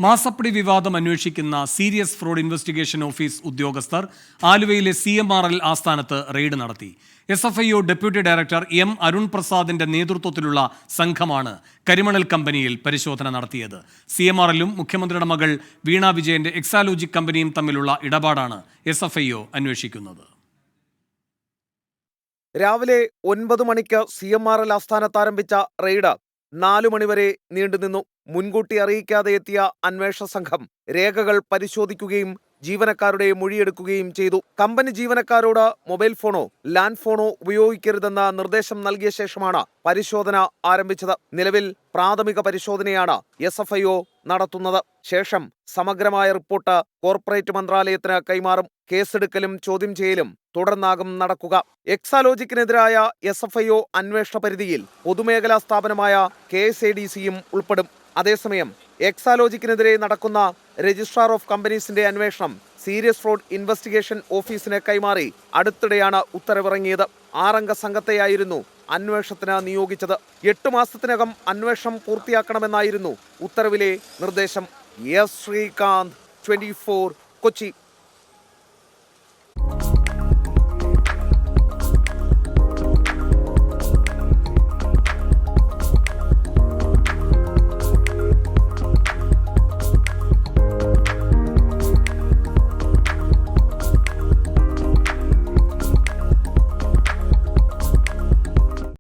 മാസപ്പടി വിവാദം അന്വേഷിക്കുന്ന സീരിയസ് ഫ്രോഡ് ഇൻവെസ്റ്റിഗേഷൻ ഓഫീസ് ഉദ്യോഗസ്ഥർ ആലുവയിലെ CMRL ആസ്ഥാനത്ത് റെയ്ഡ് നടത്തി. SFIO deputy director M. Arun പ്രസാദിന്റെ നേതൃത്വത്തിലുള്ള സംഘമാണ് കരിമണൽ കമ്പനിയിൽ പരിശോധന നടത്തിയത്. CMRLും മുഖ്യമന്ത്രിയുടെ മകൾ വീണ വിജയന്റെ എക്സാലോജിക് കമ്പനിയും തമ്മിലുള്ള ഇടപാടാണ് SFIO അന്വേഷിക്കുന്നത്. രാവിലെ 9 മണിക്ക് CMRL ആസ്ഥാനത്ത് ആരംഭിച്ച റെയ്ഡ് 4 മണിവരെ നീണ്ടുനിന്നു. മുൻകൂട്ടി അറിയിക്കാതെ എത്തിയ അന്വേഷണ സംഘം രേഖകൾ പരിശോധിക്കുകയും ജീവനക്കാരുടെ മൊഴിയെടുക്കുകയും ചെയ്തു. കമ്പനി ജീവനക്കാരോട് മൊബൈൽ ഫോണോ ലാൻഡ് ഫോണോ ഉപയോഗിക്കരുതെന്ന നിർദ്ദേശം നൽകിയ ശേഷമാണ് പരിശോധന ആരംഭിച്ചത്. നിലവിൽ പ്രാഥമിക പരിശോധനയാണ് SFIO നടത്തുന്നത്. ശേഷം സമഗ്രമായ റിപ്പോർട്ട് കോർപ്പറേറ്റ് മന്ത്രാലയത്തിന് കൈമാറും. കേസെടുക്കലും ചോദ്യം ചെയ്യലും തുടർന്നാകും നടക്കുക. എക്സാലോജിക്കിനെതിരായ SFIO അന്വേഷണ പരിധിയിൽ പൊതുമേഖലാ സ്ഥാപനമായ KSADCയും ഉൾപ്പെടും. അതേസമയം എക്സാലോജിക്കിനെതിരെ നടക്കുന്ന രജിസ്ട്രാർ ഓഫ് കമ്പനീസിന്റെ അന്വേഷണം സീരിയസ് ഫ്രോഡ് ഇൻവെസ്റ്റിഗേഷൻ ഓഫീസിന് കൈമാറി അടുത്തിടെയാണ് ഉത്തരവിറങ്ങിയത്. 6 അംഗ സംഘത്തെയായിരുന്നു അന്വേഷണത്തിന് നിയോഗിച്ചത്. 8 മാസത്തിനകം അന്വേഷണം പൂർത്തിയാക്കണമെന്നായിരുന്നു ഉത്തരവിലെ നിർദ്ദേശം. ശ്രീകാന്ത്, 24, കൊച്ചി.